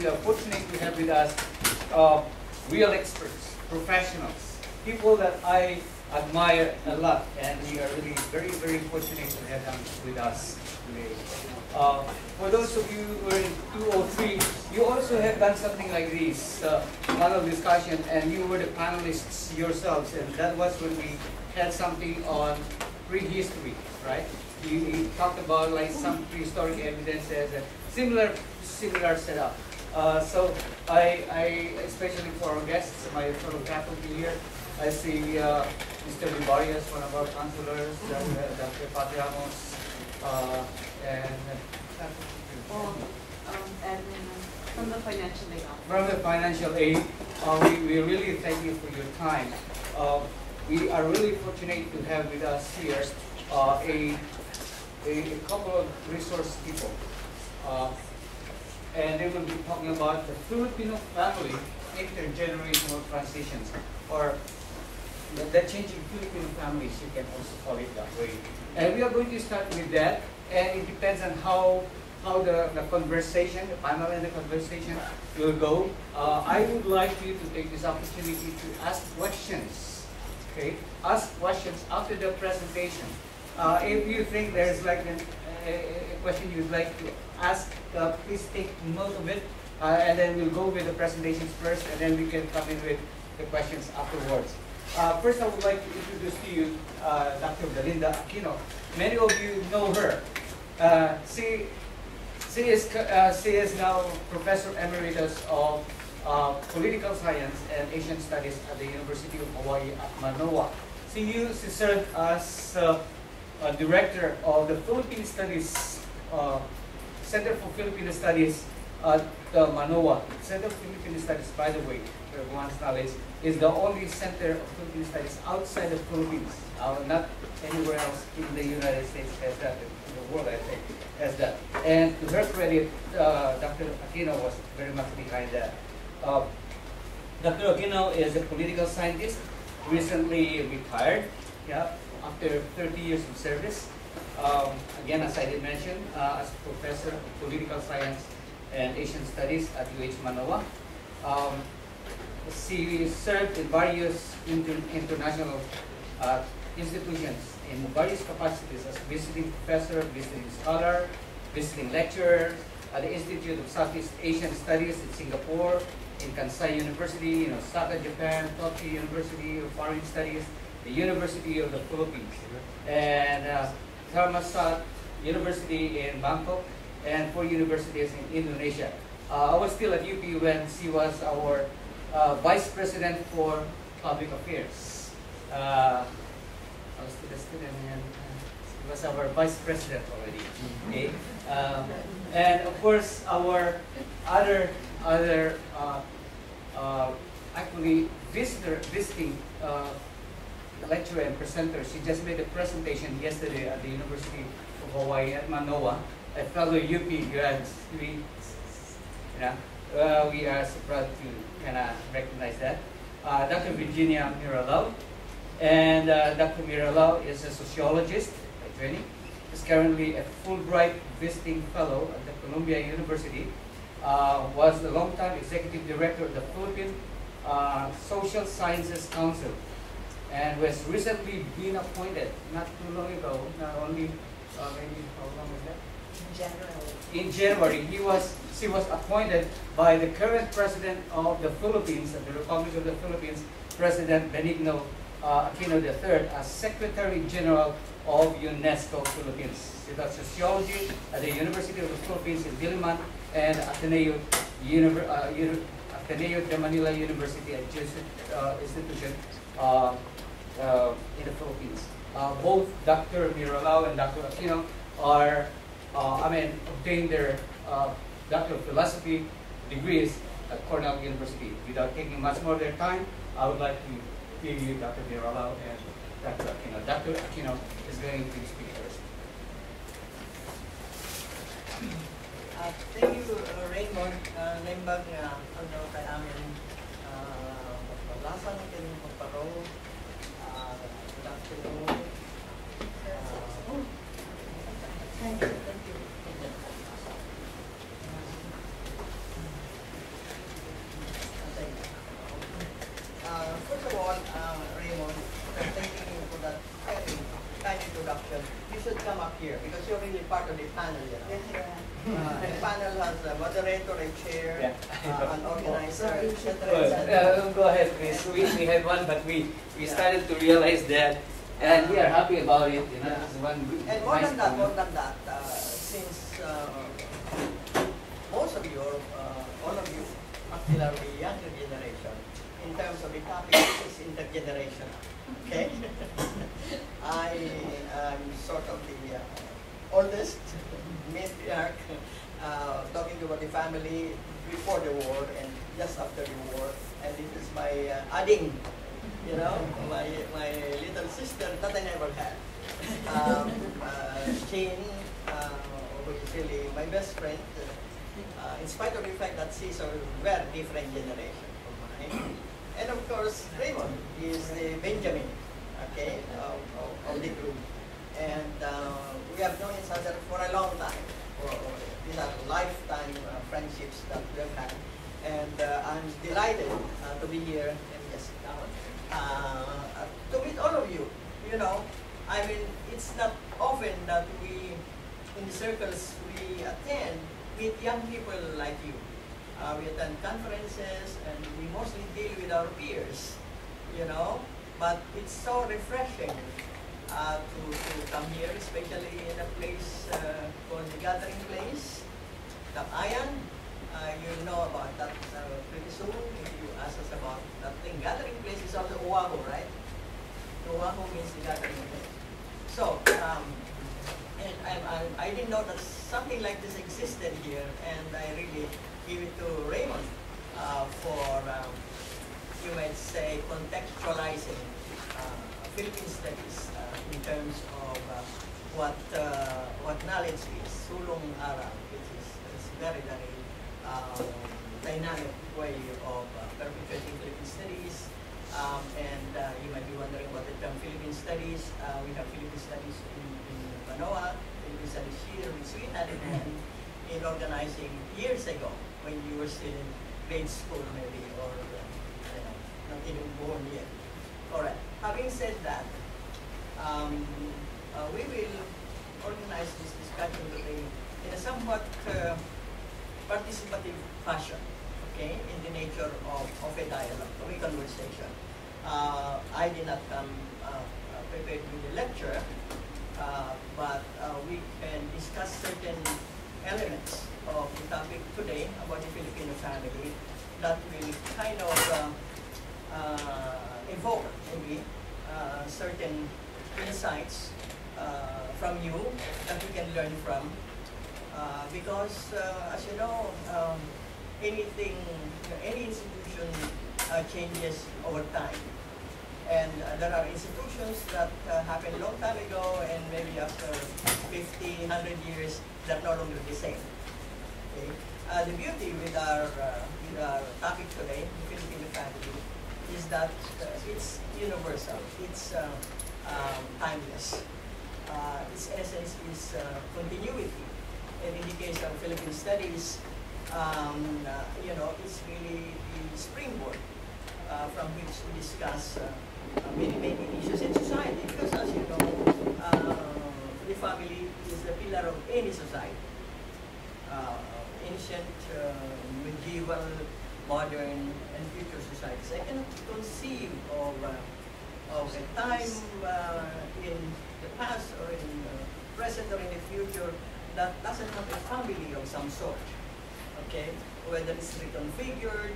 We are fortunate to have with us uh, real experts, professionals, people that I admire a lot, and we are really very, very fortunate to have them with us today. For those of you who are in 203, you also have done something like this, panel discussion, and you were the panelists yourselves, and that was when we had something on prehistory, right? You talked about like some prehistoric evidences and similar setup. So I especially for our guests, my fellow faculty here, I see Mr. Libarias, one of our counselors, Dr. Patriamos, and from the financial aid office. From the financial aid, we really thank you for your time. We are really fortunate to have with us here a couple of resource people. And they will be talking about the Filipino family intergenerational transitions, or the changing Filipino families, you can also call it that way. And we are going to start with that, and it depends on how the conversation, the panel and the conversation will go. I would like you to take this opportunity to ask questions, okay? Ask questions after the presentation. If you think there's like a question you'd like to ask, please take note of it, and then we'll go with the presentations first, and then we can come in with the questions afterwards. First, I would like to introduce to you Dr. Belinda Aquino. Many of you know her. She is now Professor Emeritus of Political Science and Asian Studies at the University of Hawaii at Manoa. She served as Director of the Philippine Studies Center for Filipino Studies at Manoa. Center for Filipino Studies, by the way, for everyone's knowledge, is the only center of Filipino studies outside the Philippines. Not anywhere else in the United States has that, in the world I think, has that. And to her credit, Dr. Aquino was very much behind that. Dr. Aquino is a political scientist, recently retired, yeah, after 30 years of service. Again, as I did mention, as Professor of Political Science and Asian Studies at UH Manoa. She served in various international institutions in various capacities as visiting professor, visiting scholar, visiting lecturer at the Institute of Southeast Asian Studies in Singapore, in Kansai University, in Osaka, Japan, Tokyo University of Foreign Studies, the University of the Philippines, and Thammasat University in Bangkok, and 4 universities in Indonesia. I was still at UP when she was our Vice President for Public Affairs. I was still a student, and she was our Vice President already. Okay? And of course, our other actually visiting lecturer and presenter. She just made a presentation yesterday at the University of Hawaii at Manoa. A fellow UP grads. We are so proud to kind of recognize that. Dr. Virginia Miralau, and Dr. Miralau is a sociologist by training. Is currently a Fulbright visiting fellow at the Columbia University. Was the longtime executive director of the Philippine Social Sciences Council, and was recently been appointed not too long ago. Not only maybe how long was that? In January, she was appointed by the current president of the Philippines, of the Republic of the Philippines, President Benigno Aquino III, as Secretary General of UNESCO Philippines. She taught sociology at the University of the Philippines in Diliman and Ateneo de Manila University, a Jesuit institution in the Philippines. Both Dr. Miralau and Dr. Aquino are obtained their Doctor of Philosophy degrees at Cornell University. Without taking much more of their time, I would like to give you Dr. Miralau and Dr. Aquino. Dr. Aquino is going to speak first. Thank you, Raymond. Naimbag nga kay amin magpalasan natin magparo. Good afternoon. Thank you. here because you're really part of the panel, you know. Yeah. The panel has a moderator, a chair, an organizer, etc. Go ahead, Chris. We had one, but we Yeah. started to realize that, and we are happy about it. You know, Yeah. it's one good, And more nice than that, program. since most of you, all of you, actually are the younger generation, in terms of the topic, this is intergenerational. Okay? I am sort of the oldest matriarch, talking about the family before the war and just after the war, and this is my adding, you know, my little sister that I never had. Jean, who is really my best friend, in spite of the fact that she's a very different generation from mine. And of course, Raymond is the Benjamin, okay, of the group. And we have known each other for a long time. These are lifetime friendships that we have had. And I'm delighted to be here and yes, to meet all of you. You know, I mean, it's not often that we, in the circles we attend, meet young people like you. We attend conferences and we mostly deal with our peers, you know, but it's so refreshing to come here, especially in a place called the Gathering Place, the Iron. You know about that pretty soon if you ask us about that thing. Gathering Place is also Oahu, right? Oahu means the Gathering Place. So, and I didn't know that something like this existed here, and I really give it to Raymond for, you might say, contextualizing Philippine studies in terms of what knowledge is, sulong aral, which is very, very dynamic way of perpetuating Philippine studies. And you might be wondering what the term Philippine studies. We have Philippine studies in Manoa, Philippine studies here, which we had in organizing years ago when you were still in grade school maybe, or not even born yet. All right. Having said that, we will organize this discussion today in a somewhat participative fashion, okay, in the nature of a dialogue, of a conversation. I did not come prepared with a lecture, but we can discuss certain elements of the topic today about the Filipino family that will kind of evoke maybe certain insights from you that we can learn from. Because, as you know, any institution changes over time. And there are institutions that happened a long time ago, and maybe after 50, 100 years, they're no longer the same. Okay? The beauty with our topic today, the Filipino family, is that it's universal, it's timeless. Its essence is continuity. And in the case of Philippine studies, you know, it's really the springboard from which to discuss many issues in society. Because as you know, the family is the pillar of any society. Ancient, medieval, modern, and future societies. I cannot conceive of a time in the past or in the present or in the future that doesn't have a family of some sort, okay? Whether it's reconfigured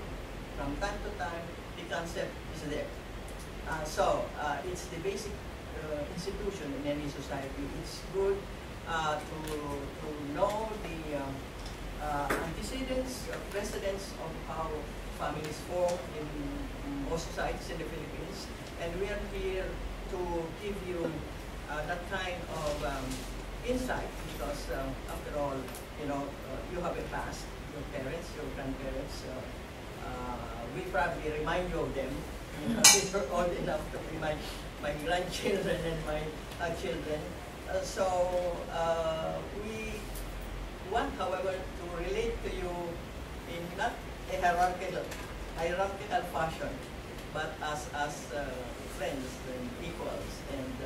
from time to time, the concept is there. So it's the basic institution in any society. It's good to know the antecedents, precedents of how families form in most societies in the Philippines, and we are here to give you that kind of insight, because after all, you know, you have a past, your parents, your grandparents, we probably remind you of them. You know, you're old enough to be my grandchildren and my children. So we want, however, to relate to you in not a hierarchical fashion, but as friends and equals. And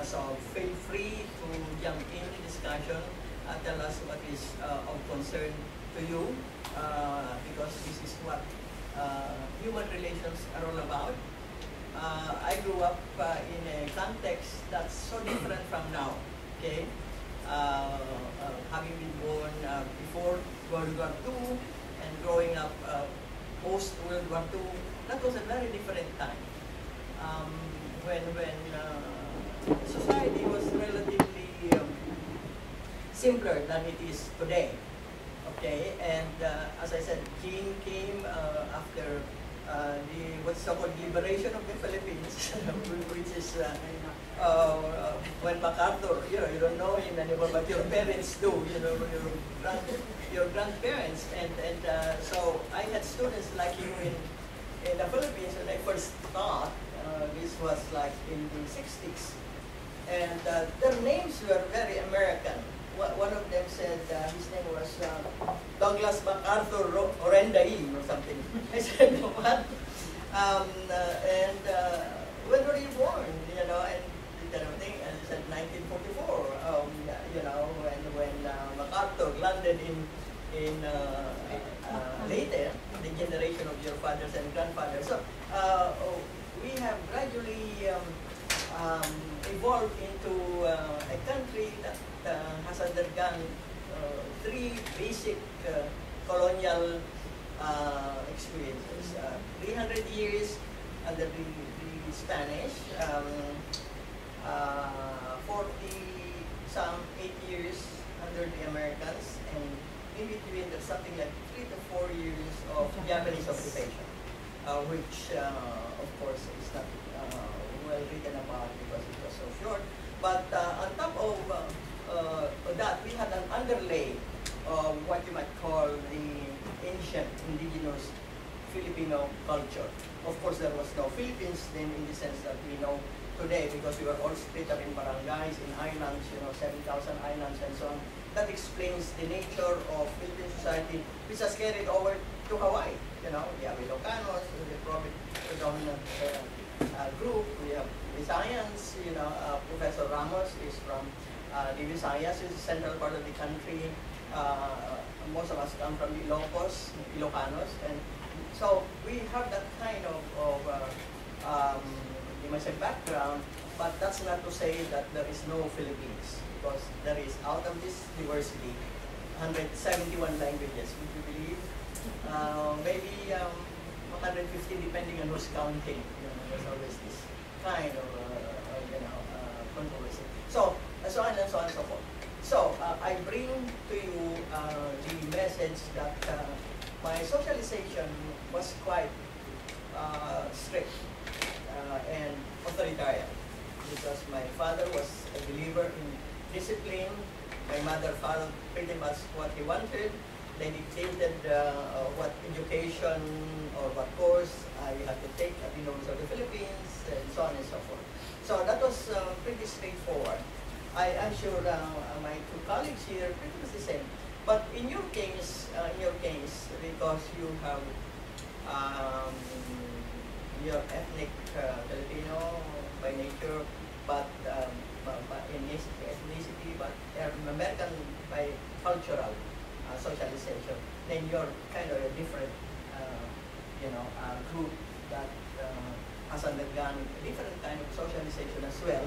So feel free to jump in the discussion, tell us what is of concern to you, because this is what human relations are all about. I grew up in a context that's so different from now, okay? Having been born before World War II and growing up post World War II, that was a very different time. When society was relatively simpler than it is today. Okay, and as I said, King came after the what's so-called liberation of the Philippines, which is when MacArthur, you don't know him anymore, but your parents do, your grandparents, and so I had students like you in the Philippines when I first taught. This was like in the 60s, and their names were very American. One of them said his name was Douglas MacArthur Orendai or something. I said, what? And when were you born? And that kind of thing. And he said 1944. When MacArthur landed in later, the generation of your fathers and grandfathers. So we have gradually evolved into a country that has undergone three basic colonial experiences. 300 years under the Spanish, 8 years under the Americans, and in between there's something like 3 to 4 years of Japanese occupation, which of course is not well written about because it was so short. But on top of that, we had an underlay of what you might call the ancient indigenous Filipino culture. Of course, there was no Philippines then in the sense that we know today, because we were all split up in barangays, in islands, 7,000 islands and so on. That explains the nature of Philippine society, which has carried over to Hawaii. We have Ilocanos, the predominant group. We have Visayans. Professor Ramos is from the Visayas, is the central part of the country. Most of us come from the Ilocanos, and so we have that kind of you might say background, but that's not to say that there is no Philippines, because there is, out of this diversity, 171 languages, would you believe? Maybe 150 depending on who's counting. There's always this kind of controversy. So on and so on and so forth. So I bring to you the message that my socialization was quite strict and authoritarian, because my father was a believer in discipline. My mother followed pretty much what he wanted. They dictated what education or what course I had to take at the University of the Philippines, and so on and so forth. So that was pretty straightforward. I'm sure my two colleagues here pretty much the same. But in your case, because you have your ethnic Filipino by nature, but in ethnicity, but American by cultural socialization, then you're kind of a different, group that has undergone a different kind of socialization as well.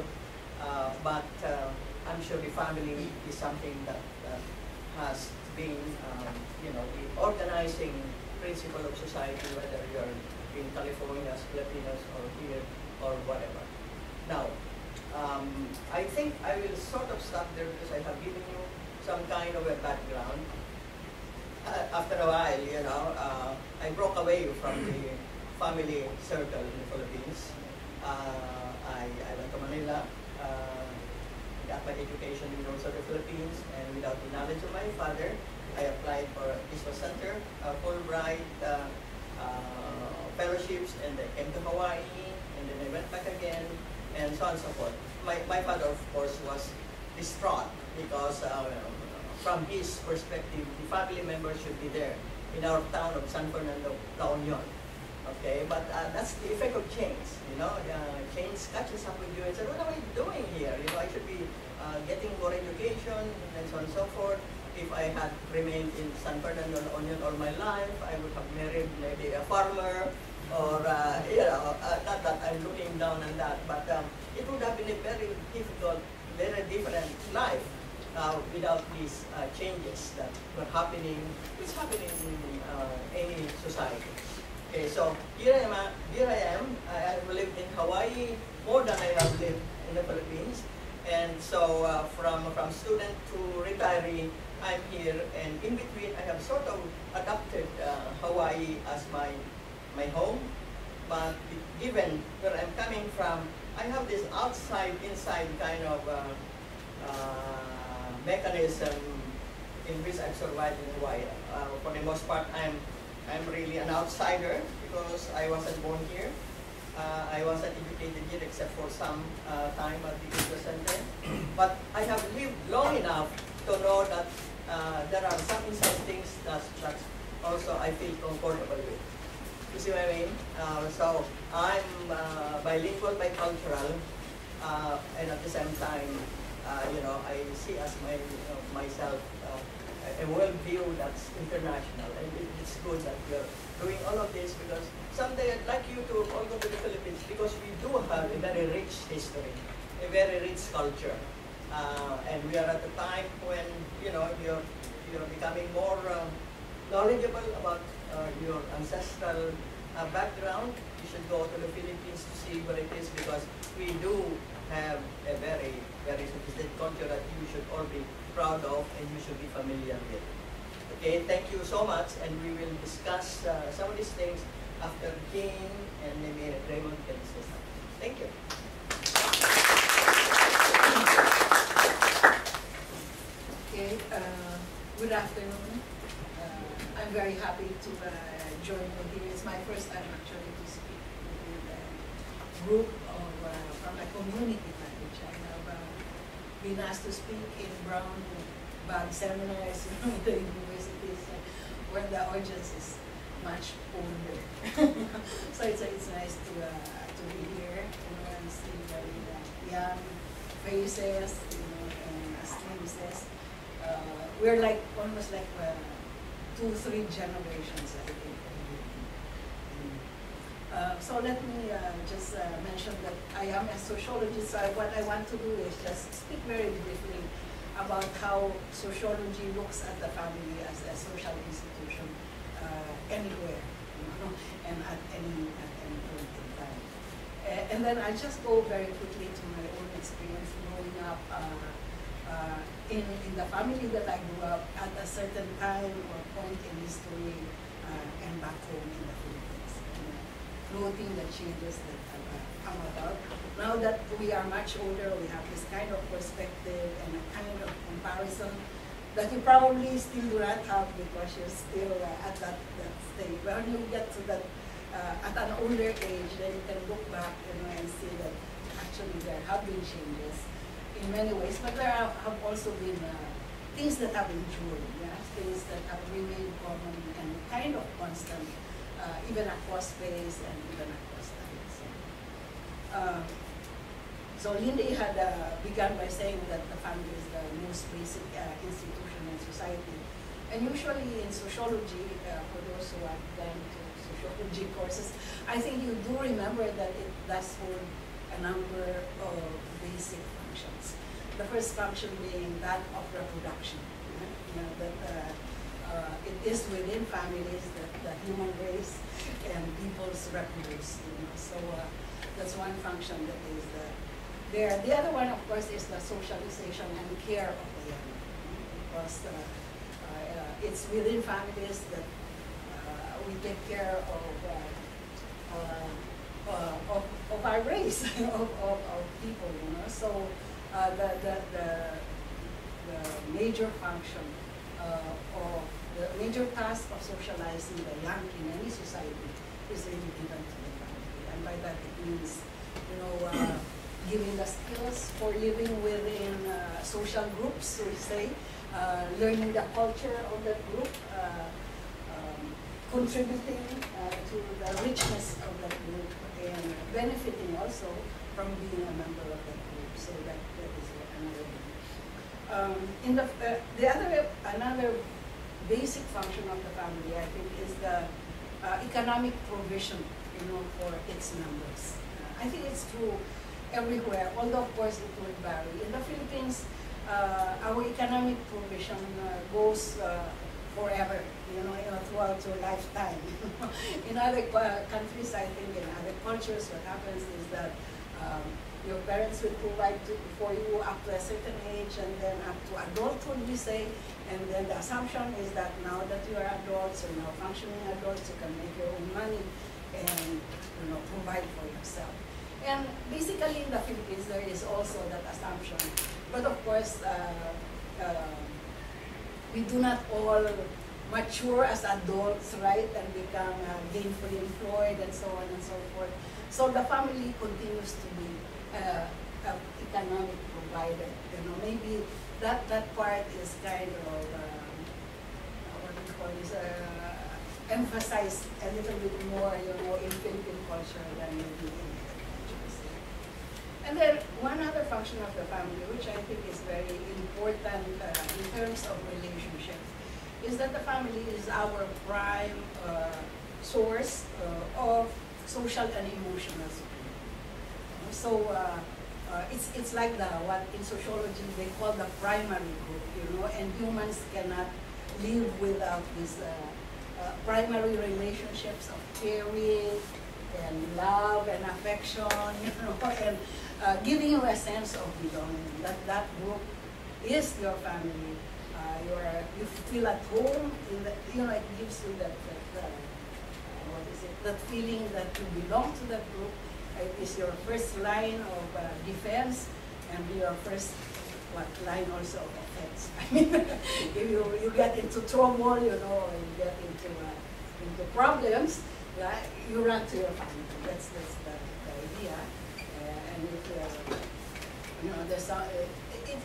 But I'm sure the family is something that has been, the organizing principle of society, whether you're in California as Filipinos or here or whatever. Now, I think I will sort of stop there because I have given you some kind of a background. After a while, I broke away from the family circle in the Philippines. I went to Manila, got my education in the University of the Philippines, and without the knowledge of my father, I applied for a Eastwood Center, Fulbright fellowships, and I came to Hawaii, and then I went back again, and so on and so forth. My father, of course, was distraught because from his perspective, the family members should be there in our town of San Fernando, La Union. Okay, but that's the effect of change. Change catches up with you and says, "What am I doing here. You know, I should be getting more education and so on and so forth. If I had remained in San Fernando La Union all my life, I would have married maybe a farmer, or you know, not that I'm looking down on that, but it would have been a very difficult, very different life without these changes that were happening. It's happening in any society. Okay, so here I am. I have lived in Hawaii more than I have lived in the Philippines, and so from student to retiree, I'm here, and in between I have sort of adopted Hawaii as my home. But given where I'm coming from, I have this outside-inside kind of mechanism in which I've survived in Hawaii. For the most part, I'm really an outsider because I wasn't born here. I wasn't educated here except for some time at the Cultural Center. But I have lived long enough to know that there are some inside things that also I feel comfortable with. You see what I mean? So I'm bilingual, bicultural, and at the same time, you know, I see as myself a worldview that's international, and it's good that we're doing all of this because someday I'd like you to all go to the Philippines because we do have a very rich history, a very rich culture, and we are at a time when you know you're becoming more knowledgeable about your ancestral background. You should go to the Philippines to see what it is because we do have a very, very sophisticated culture that you should all be proud of and you should be familiar with. Okay, thank you so much, and we will discuss some of these things after King and maybe Raymond can say something. Thank you. Okay, good afternoon. I'm very happy to join you here. It's my first time actually to speak with a group of from a community college. I have been asked to speak in brown bag seminars in the universities where the audience is much older. So it's nice to be here, you know, and see very young faces, you know, and as Tim says, we're like almost like 2-3 generations, I think. So let me just mention that I am a sociologist, so what I want to do is just speak very briefly about how sociology looks at the family as a social institution anywhere, you know, and at any point in time. And then I just go very quickly to my own experience growing up in the family that I grew up at a certain time or point in history and back home in the Philippines, noting the changes that have come about. Now that we are much older, we have this kind of perspective and a kind of comparison that you probably still do not have because you're still at that stage. But when you get to that at an older age, then you can look back, you know, and see that actually there have been changes in many ways, but there have also been things that have endured, yeah? Things that have remained common and kind of constant, even across space and even across time. So Lindy had begun by saying that the family is the most basic institution in society. And usually in sociology, for those who have gone to sociology courses, I think you do remember that it does hold a number of basic functions. The first function being that of reproduction. You know, that it is within families that the human race and peoples reproduce. You know, so that's one function that is there. The other one, of course, is the socialization and care of the young, because it's within families that we take care of our race, of people, you know. So the major function of the major task of socializing the young in any society is really given to the family, and by that it means, you know, giving the skills for living within social groups, so we say, learning the culture of that group, contributing to the richness of that group, and benefiting also from being a member of that group. So that is another thing. Another basic function of the family, I think, is the economic provision, for its members. I think it's true everywhere, although of course it would vary. In the Philippines, our economic provision goes forever, throughout your lifetime. In other countries, I think, in other cultures, what happens is that your parents will provide for you up to a certain age, and then up to adulthood, we say, and then the assumption is that now that you are adults, or now functioning adults, you can make your own money and provide for yourself. And basically in the Philippines, there is also that assumption. But of course, we do not all mature as adults, right, and become gainfully employed and so on and so forth. So the family continues to be an economic provider. Maybe that part is kind of what we call this, emphasized a little bit more, in Philippine culture than maybe in other cultures. And then one other function of the family, which I think is very important in terms of relationships, is that the family is our prime source of social and emotional support. So it's like what in sociology they call the primary group, and humans cannot live without these primary relationships of caring and love and affection, and giving you a sense of belonging. That group is your family. You feel at home in the, it gives you that that feeling that you belong to that group. It is your first line of defense, and your first line also of offense. I mean, if you get into trouble, you get into problems, you run to your family. That's the idea. And if there's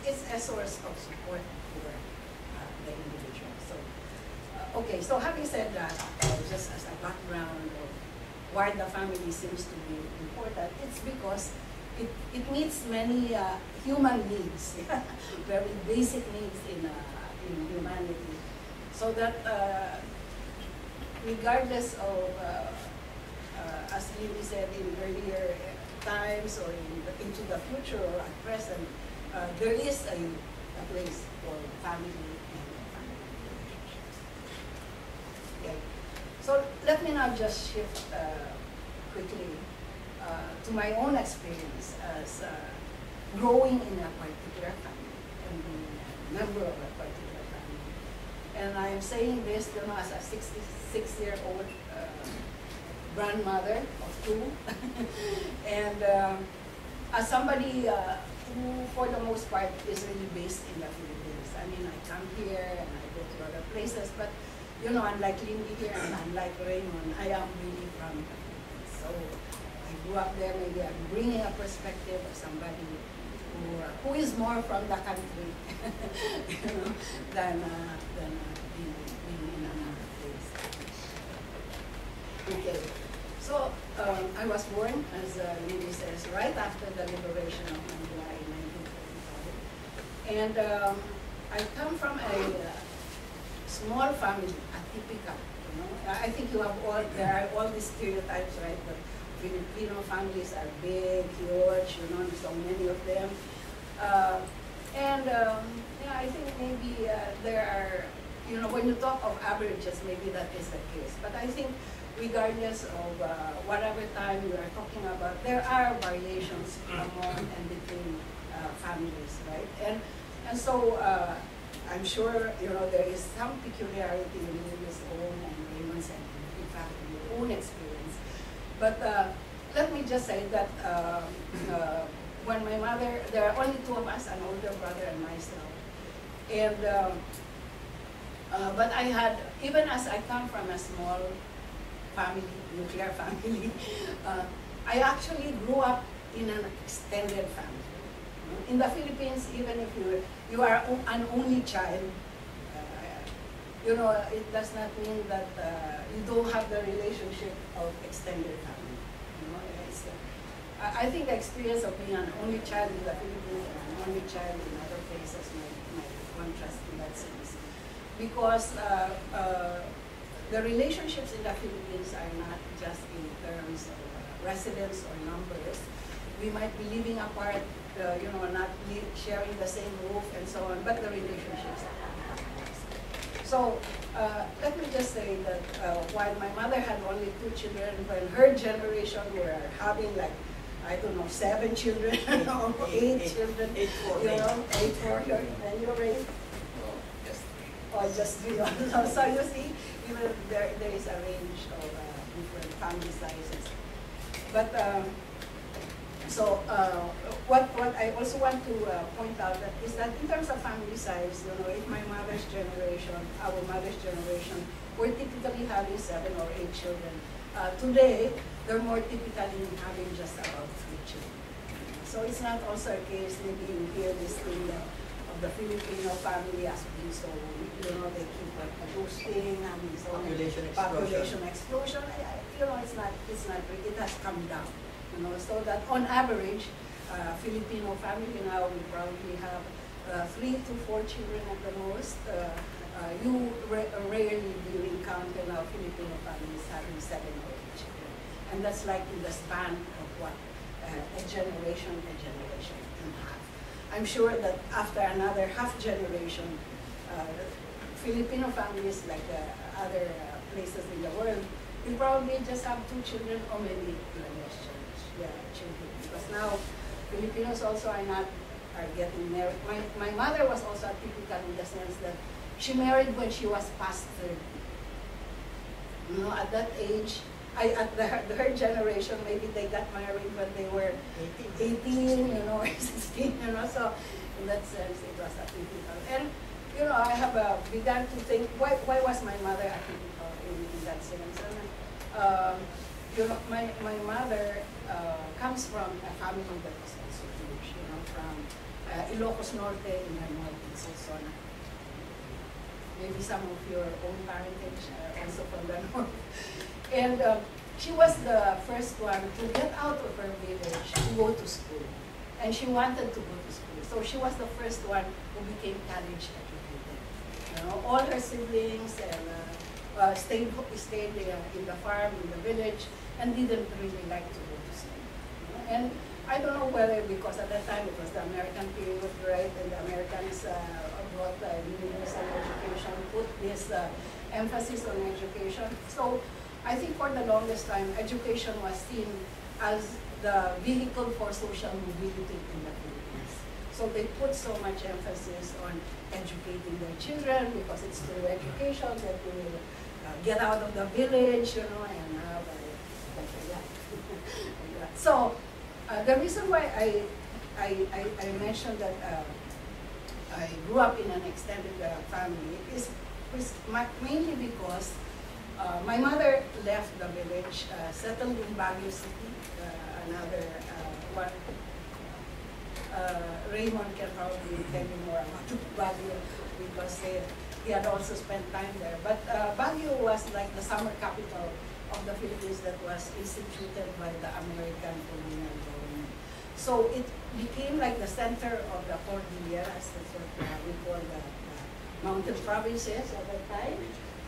it's a source of support for the individual. So, okay. So having said that, just as a background of why the family seems to be important, it's because it meets many human needs, very basic needs in humanity. So that regardless of, as Lily said, in earlier times or into the future or at present, there is a place for family and family relationships. Okay. So let me now just shift quickly to my own experience as growing in a particular family and being a member of a particular family. And I am saying this, as a 66-year-old grandmother of two, and as somebody who, for the most part, is really based in the Philippines. I mean, I come here and I go to other places, but unlike Lindy here and unlike Raymond, I am really from the Philippines. So I grew up there. Maybe I'm bringing a perspective of somebody who is more from the country, than being in another place. Okay. So I was born, as Lily says, right after the liberation of Manila in 1945. And I come from a small family, atypical. I think there are all these stereotypes, right? That Filipino families are big, huge, so many of them. I think maybe there are, when you talk of averages, maybe that is the case. But I think regardless of whatever time we are talking about, there are variations among and between families, right? And so I'm sure there is some peculiarity in Lily's own and Raymond's and in fact in your own experience. But let me just say that when my mother, there are only two of us, an older brother and myself, and but I had, even as I come from a small family, nuclear family, I actually grew up in an extended family. In the Philippines, even if you are an only child, it does not mean that you don't have the relationship of extended family. I think the experience of being an only child in the Philippines and an only child in other places might contrast in that sense. Because the relationships in the Philippines are not just in terms of residence or numbers. We might be living apart, not sharing the same roof and so on, but the relationships are not. So let me just say that while my mother had only 2 children, when her generation were having like, I don't know, 7 children, or 8 children, 8 for her, and you're right. Or just 3 also. So you see, there is a range of different family sizes. But what I also want to point out is that in terms of family size, if my mother's generation, our mother's generation, we're typically having 7 or 8 children. Today, they're more typically having just about 3 children. So it's not also a case maybe you hear this thing of the Filipino family as being so, they keep boosting, having so population explosion. It's not, it has come down. So that on average, Filipino family now, we probably have 3 to 4 children at the most. You rarely do encounter now Filipino families having 7 or 8 children. And that's like in the span of what? A generation and a half. I'm sure that after another half generation, Filipino families like other places in the world will probably just have 2 children or maybe less children. Because now Filipinos also are getting married. My mother was also atypical in the sense that she married when she was past 30. At that age, her generation, maybe they got married when they were 18, or 16, So in that sense, it was atypical. And, I have begun to think, why was my mother atypical in that sense? And, my mother comes from a family that was also huge, from Ilocos Norte in the north, in Solsona. Maybe some of your own parentage are also from the north. And she was the first one to get out of her village to go to school. And she wanted to go to school. So she was the first one who became college educated. All her siblings and stayed in the farm, in the village, and didn't really like to go to school. And I don't know whether because at that time it was the American period, right? And the Americans brought universal education, put this emphasis on education. So I think for the longest time, education was seen as the vehicle for social mobility in the Philippines. So they put so much emphasis on educating their children because it's through education that they will get out of the village, and have So the reason why I mentioned that I grew up in an extended family is mainly because my mother left the village, settled in Baguio City. Another one, Raymond can probably tell you more about Baguio because he had also spent time there. But Baguio was like the summer capital of the Philippines that was instituted by the American colonial government. So it became like the center of the Cordilleras, that's what we call the mountain provinces at that time,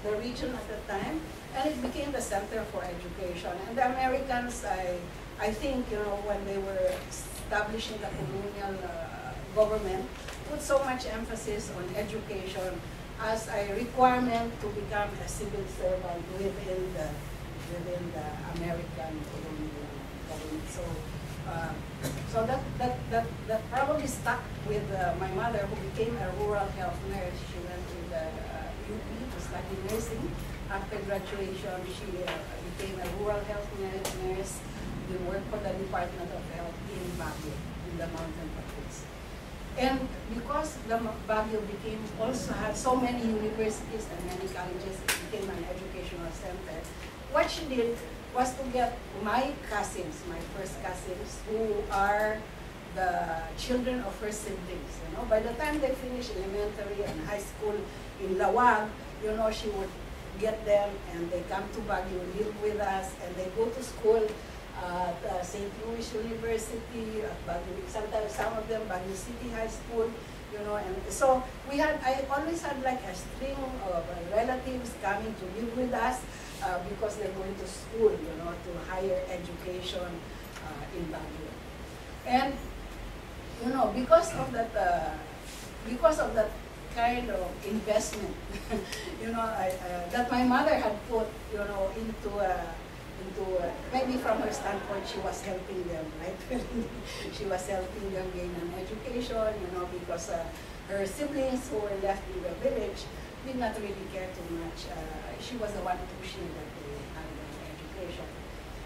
the region at that time, and it became the center for education. And the Americans, I think, when they were establishing the colonial government, put so much emphasis on education as a requirement to become a civil servant within the American colonial government. So that probably stuck with my mother, who became a rural health nurse. She went to the UP to study nursing. After graduation, she became a rural health nurse. We worked for the Department of Health in Baguio, in the mountain province. And because the Baguio also had so many universities and many colleges, it became an educational center. What she did was to get my cousins, my first cousins, who are the children of her siblings. By the time they finish elementary and high school in Lawag, she would get them and they come to Baguio, live with us, and they go to school at St. Louis University, at Baguio, sometimes some of them Baguio City High School, you know, and so I always had like a string of relatives coming to live with us because they're going to school, you know, to higher education in Baguio. And, you know, because of that kind of investment, you know, that my mother had put, you know, into maybe from her standpoint, she was helping them, right? She was helping them gain an education, you know, because her siblings who were left in the village did not really care too much. She was the one pushing that they had an education.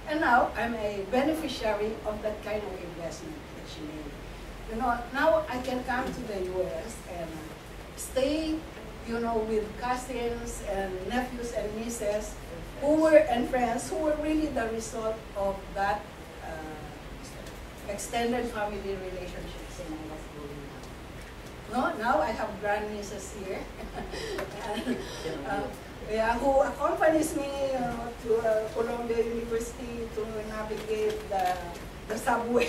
And now I'm a beneficiary of that kind of investment that she made. You know, now I can come to the U.S. and stay, you know, with cousins and nephews and nieces and friends who were really the result of that extended family relationships when I was growing up. No, now I have grandnieces here, and, yeah, who accompanies me to Columbia University to navigate the subway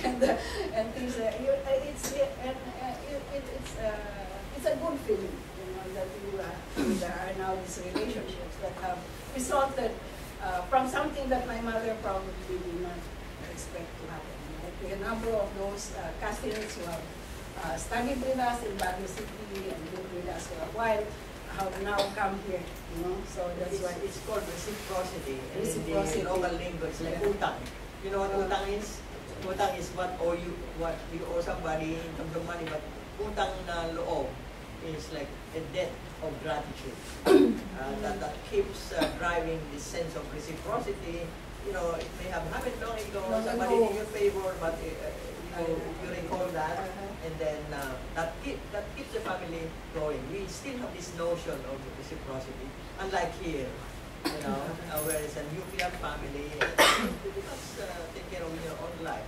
and things. It's a good feeling, you know, that there are now these relationships that have resulted from something that my mother probably did not expect to happen. Right? A number of those cousins who have studied with us in Baguio City and lived with us for a while have now come here, you know, so that's why it's called reciprocity. Reciprocity. In the local language, like utang. You know what utang is? Utang is what you owe somebody in terms of money, but utang na loob is like a debt of gratitude that keeps driving this sense of reciprocity. You know, it may have happened long ago, somebody in your favor, but you recall that, and then that keeps the family going. We still have this notion of reciprocity, unlike here, you know, where it's a nuclear family. You must take care of your own life.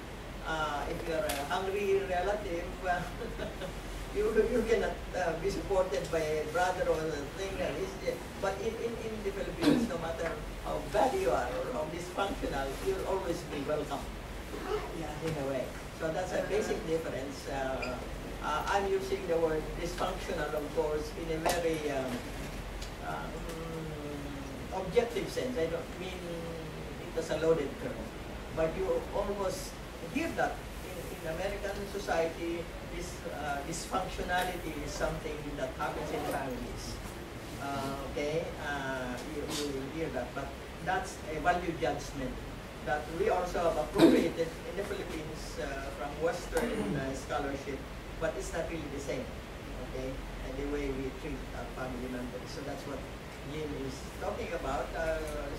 If you're a hungry relative, well, you cannot be supported by a brother or a thing. But in the Philippines, no matter how bad you are or how dysfunctional, you'll always be welcome, in a way. So that's a basic difference. I'm using the word dysfunctional, of course, in a very objective sense. I don't mean it as a loaded term. But you almost hear that in American society. This dysfunctionality is something that happens in families. Okay, you will hear that, but that's a value judgment that we also have appropriated in the Philippines from Western scholarship, but it's not really the same. Okay, and the way we treat our family members. So that's what Jim is talking about.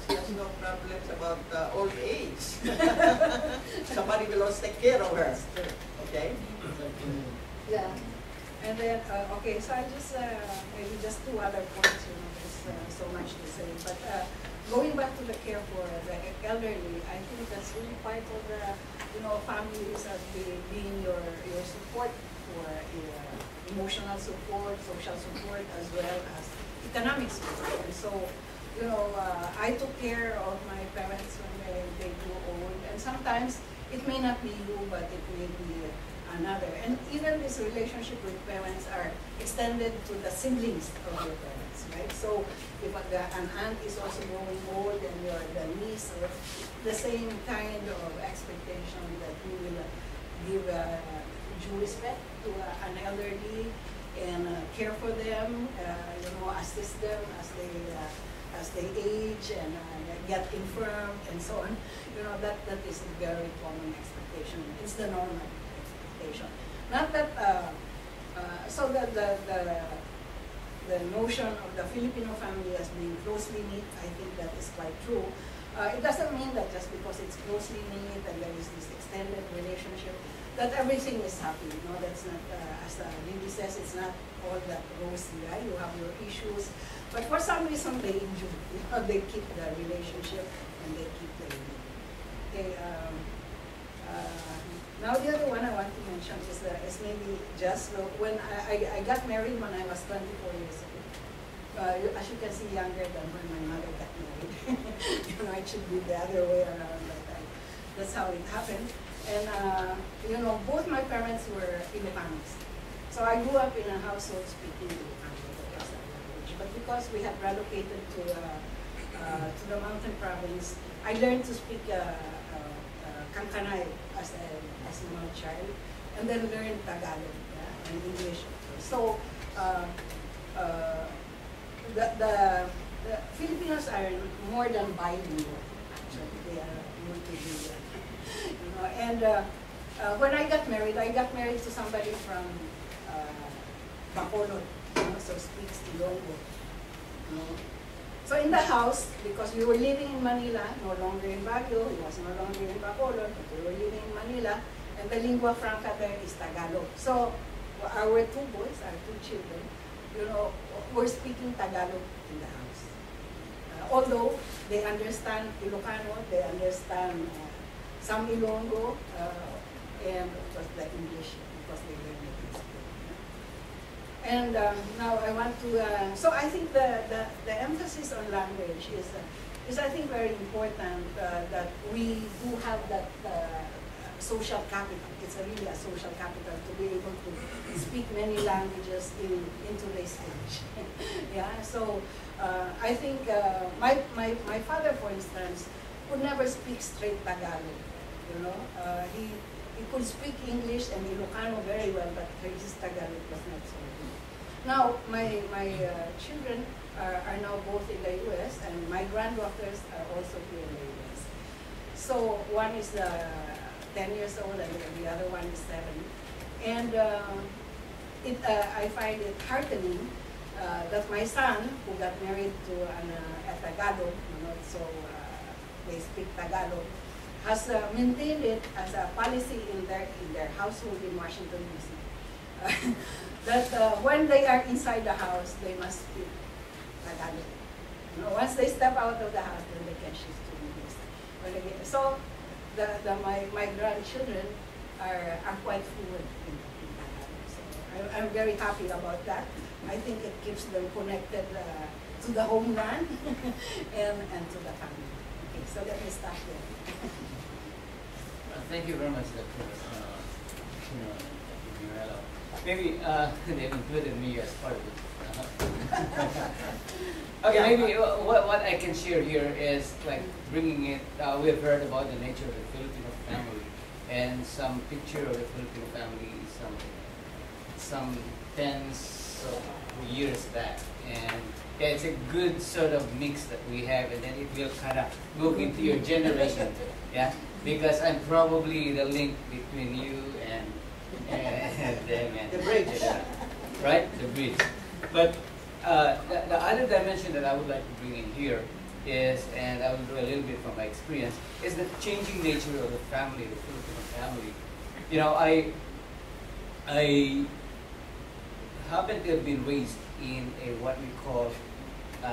She has no problems about old age. Somebody will always take care of her. Okay. Yeah, and then okay, so I just maybe just two other points. You know, there's so much to say, but going back to the care for the elderly, I think that's really part of the, you know, families as being your support for emotional support, social support, as well as economic support. And so, you know, I took care of my parents when they grew old, and sometimes it may not be you, but it may be another. And even this relationship with parents are extended to the siblings of your parents, right? So if an aunt is also growing old and you're the niece, or the same kind of expectation that you will give due respect to an elderly and care for them, you know, assist them as they age and get infirm and so on. You know, that is a very common expectation. It's the normal expectation. Not that, so that the notion of the Filipino family as being closely knit, I think that is quite true. It doesn't mean that just because it's closely knit and there is this extended relationship, that everything is happy. You know, that's not, as Lily says, it's not all that rosy. Right? You have your issues, but for some reason they endure. You know, they keep the relationship and they keep the unity. Okay. Now the other one I want to mention is maybe just when I got married when I was 24 years old. As you can see, younger than when my mother got married. You know, it should be the other way around. But that's how it happened. And you know, both my parents were Ilocanos. So I grew up in a household speaking Ilocano, as a language. But because we had relocated to the mountain province, I learned to speak Kankanay as a small child, and then learned Tagalog and English. So the Filipinos are more than bilingual. Actually, they are multilingual. You know, and when I got married to somebody from Bacolod, you know, so speaks Ilonggo. You know. So in the house, because we were living in Manila, no longer in Baguio, it was no longer in Bacolod, but we were living in Manila, and the lingua franca there is Tagalog. So our two boys, our two children, you know, were speaking Tagalog in the house. Although they understand Ilocano, they understand some Ilonggo, and of course the English, because they learned it in school. And now I want to, so I think the emphasis on language is I think very important, that we do have that social capital. It's really a social capital to be able to speak many languages in today's age. Yeah, so I think my father, for instance, could never speak straight Tagalog. You know, he could speak English and Ilocano very well, but his Tagalog was not so good. Now my children are now both in the U.S. and my granddaughters are also here in the U.S. So one is 10 years old and the other one is 7. And I find it heartening that my son, who got married to a Tagalog, you know, so they speak Tagalog, has maintained it as a policy in their household in Washington, D.C. That when they are inside the house, they must speak Tagalog. You know, once they step out of the house, then they can shift to English. So my grandchildren are quite fluent in Tagalog. So I'm very happy about that. I think it keeps them connected to the homeland and to the family. Okay, so let me stop there. Thank you very much, Dr. Mirella. Maybe they've included me as part of it. Okay, maybe what I can share here is like bringing it. We've heard about the nature of the Filipino family and some picture of the Filipino family some tens of years back, and yeah, it's a good sort of mix that we have, and then it will kind of look into your generation, yeah, because I'm probably the link between you and them and The bridge. right? The bridge. But the other dimension that I would like to bring in here is, and I will do a little bit from my experience, is the changing nature of the family, the Filipino family. You know, I happen to have been raised in a what we call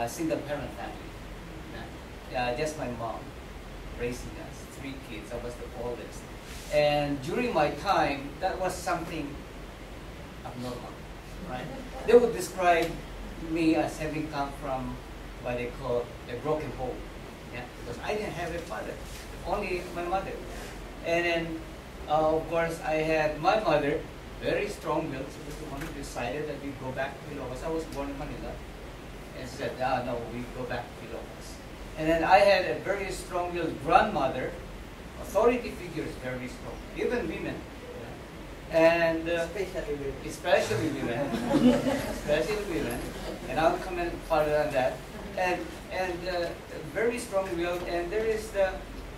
single parent family. Just my mom raising us, 3 kids. I was the oldest. And during my time, that was something abnormal, right? They would describe me as having come from what they call a broken home, yeah? Because I didn't have a father, only my mother. And then, of course, I had my mother, very strong-willed. She was the one who decided that we go back to Ilocos. I was born in Manila, and said, no, we go back to Ilocos. And then I had a very strong-willed grandmother. Authority figures very strong, even women. And especially women, and I'll comment further on that. And very strong-willed, and there is the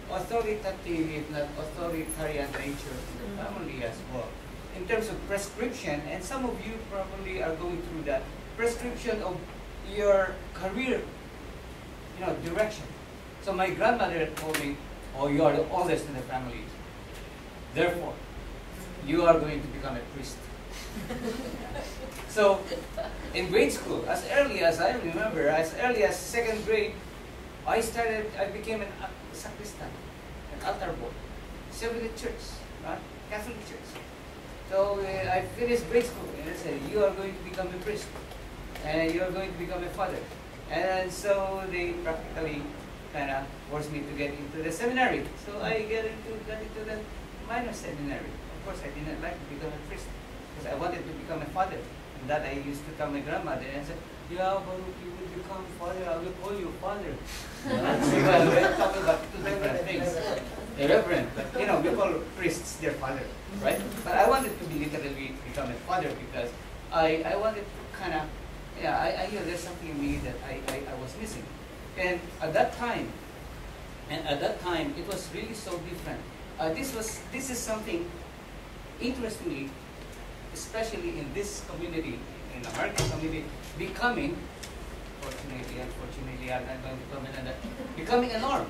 authoritative, if not authoritarian nature in the family as well. In terms of prescription, and some of you probably are going through that, prescription of your career, you know, direction. So my grandmother told me, oh, you are the oldest in the family. Therefore, you are going to become a priest. So, in grade school, as early as I remember, as early as 2nd grade, I became a sacristan, an altar boy, serving the church, right? Catholic church. So I finished grade school, and I said, you are going to become a priest, and you are going to become a father. And so they practically kind of forced me to get into the seminary. So I got into the minor seminary. Of course, I didn't like to become a priest because I wanted to become a father. And that I used to tell my grandmother and I said, yeah, but you will become father, I will call you father. We're talking about two different things. A reverend, but you know, we call priests their father, right? But I wanted to be literally become a father because I wanted to kind of, yeah, I knew there's something in me that I was missing. And at that time, it was really so different. This is something, interestingly, especially in this community, in the American community, becoming, fortunately, unfortunately, I'm not going to comment on that, becoming a norm,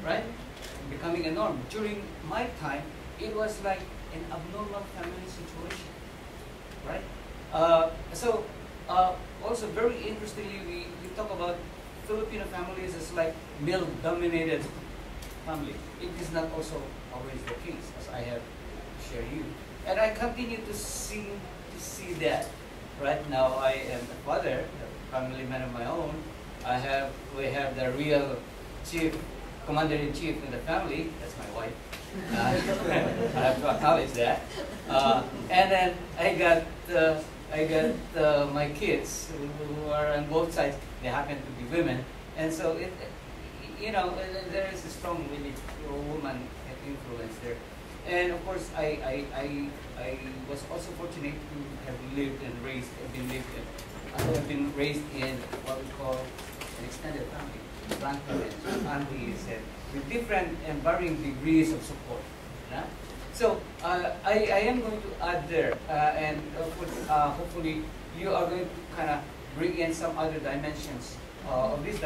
right? Becoming a norm. During my time, it was like an abnormal family situation, right? Also very interestingly, we talk about Filipino families as like male-dominated family. It is not also always the case, as I have shared you. And I continue to see that. Right now, I am a father, a family man of my own. We have the real chief, commander-in-chief in the family. That's my wife. I have to acknowledge that. And then I got my kids who are on both sides. They happen to be women, and so there is a strong really woman influence there. And of course, I was also fortunate to have lived and raised, I have been raised in what we call an extended family, grandparents, aunties, and with different and varying degrees of support. Yeah? So I am going to add there, and hopefully you are going to kind of bring in some other dimensions of this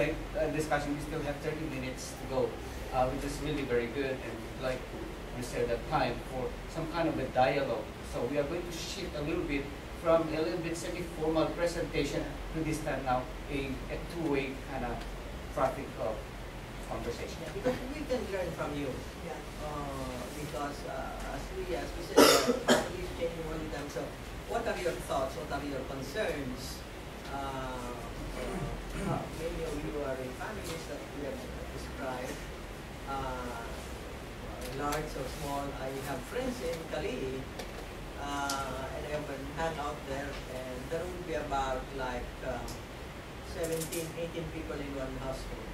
discussion. We still have 30 minutes to go, which is really very good, and we'd like to reserve that time for some kind of a dialogue. So we are going to shift a little bit from a little bit semi-formal presentation to this time now a two-way kind of traffic of conversation. Yeah, because we can learn from you. Yeah. Because as we said, families changing all the time. So what are your thoughts? What are your concerns? Many of you are in families that we have described. Large or small. I have friends in Cali, and I have hang out there, and there will be about like 17, 18 people in one household.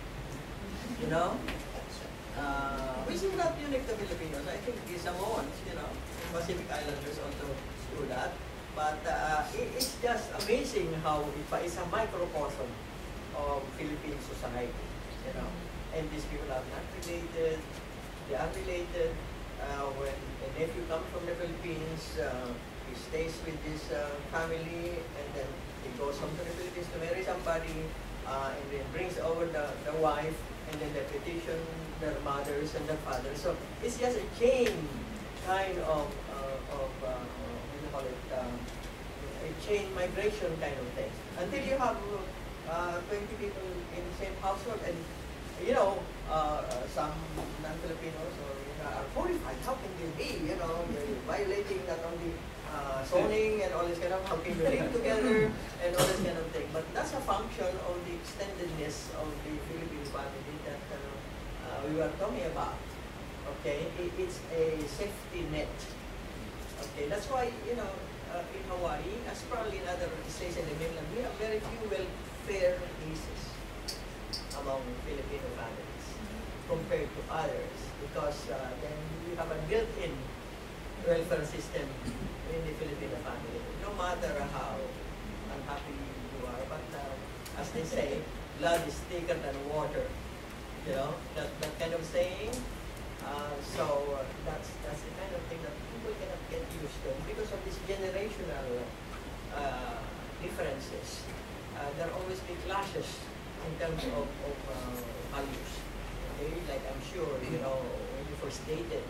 You know? Which is not unique to Filipinos. I think the Samoans, Pacific Islanders also do that. But it's just amazing how it's a microcosm of Philippine society, And these people are not related. They are related. When a nephew comes from the Philippines, he stays with this family, and then he goes home to the Philippines to marry somebody, and then brings over the wife, and then they petition their mothers and their fathers. So it's just a chain kind of what do you call it? A chain migration kind of thing. Until you have 20 people in the same household, and some non-Filipinos are horrified. How can this be? You're violating not only zoning and all this kind of, how can you live together and all this kind of thing. But that's a function of the extendedness of the Philippine family that we were talking about. Okay, it's a safety net. Okay, that's why in Hawaii, as probably in other states in the mainland, we have very few welfare cases among Filipino families compared to others, because then we have a built-in welfare system in the Filipino family. No matter how unhappy you are, but as they say, blood is thicker than water. That kind of saying. So that's the kind of thing that people cannot get used to because of these generational differences. There always be clashes in terms of values. Okay, like I'm sure when you first dated,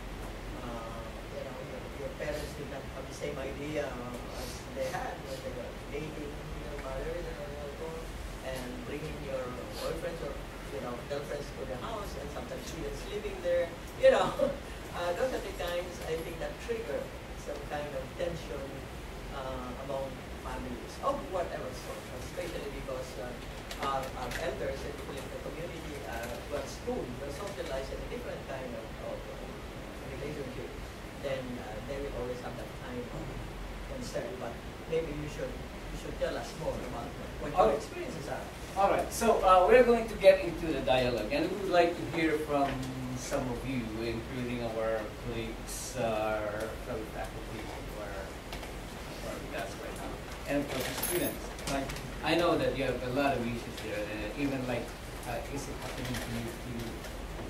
your parents did not have the same idea as they had when they were dating your mother and bringing your boyfriends or girlfriends to the house, and sometimes students living there. Those are the kinds I think that trigger some kind of tension among families of whatever sort, especially because our elders in the Filipino community were always have that kind of concern. But maybe you should tell us more about what your experiences are. All right, so we're going to get into the dialogue, and we would like to hear from some of you, including our colleagues, our fellow faculty who are with us right now, and of course the students. Like, I know that you have a lot of issues there, even like, is it happening to you to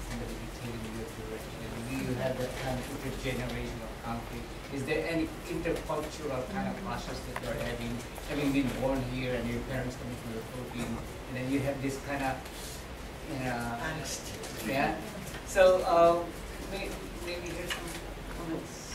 somebody be telling you a direction? Do you have that kind of intergenerational conflict? Is there any intercultural kind of process that you're having been born here and your parents coming from the Philippines, and then you have this kind of, Angst. yeah? So, maybe here's some comments.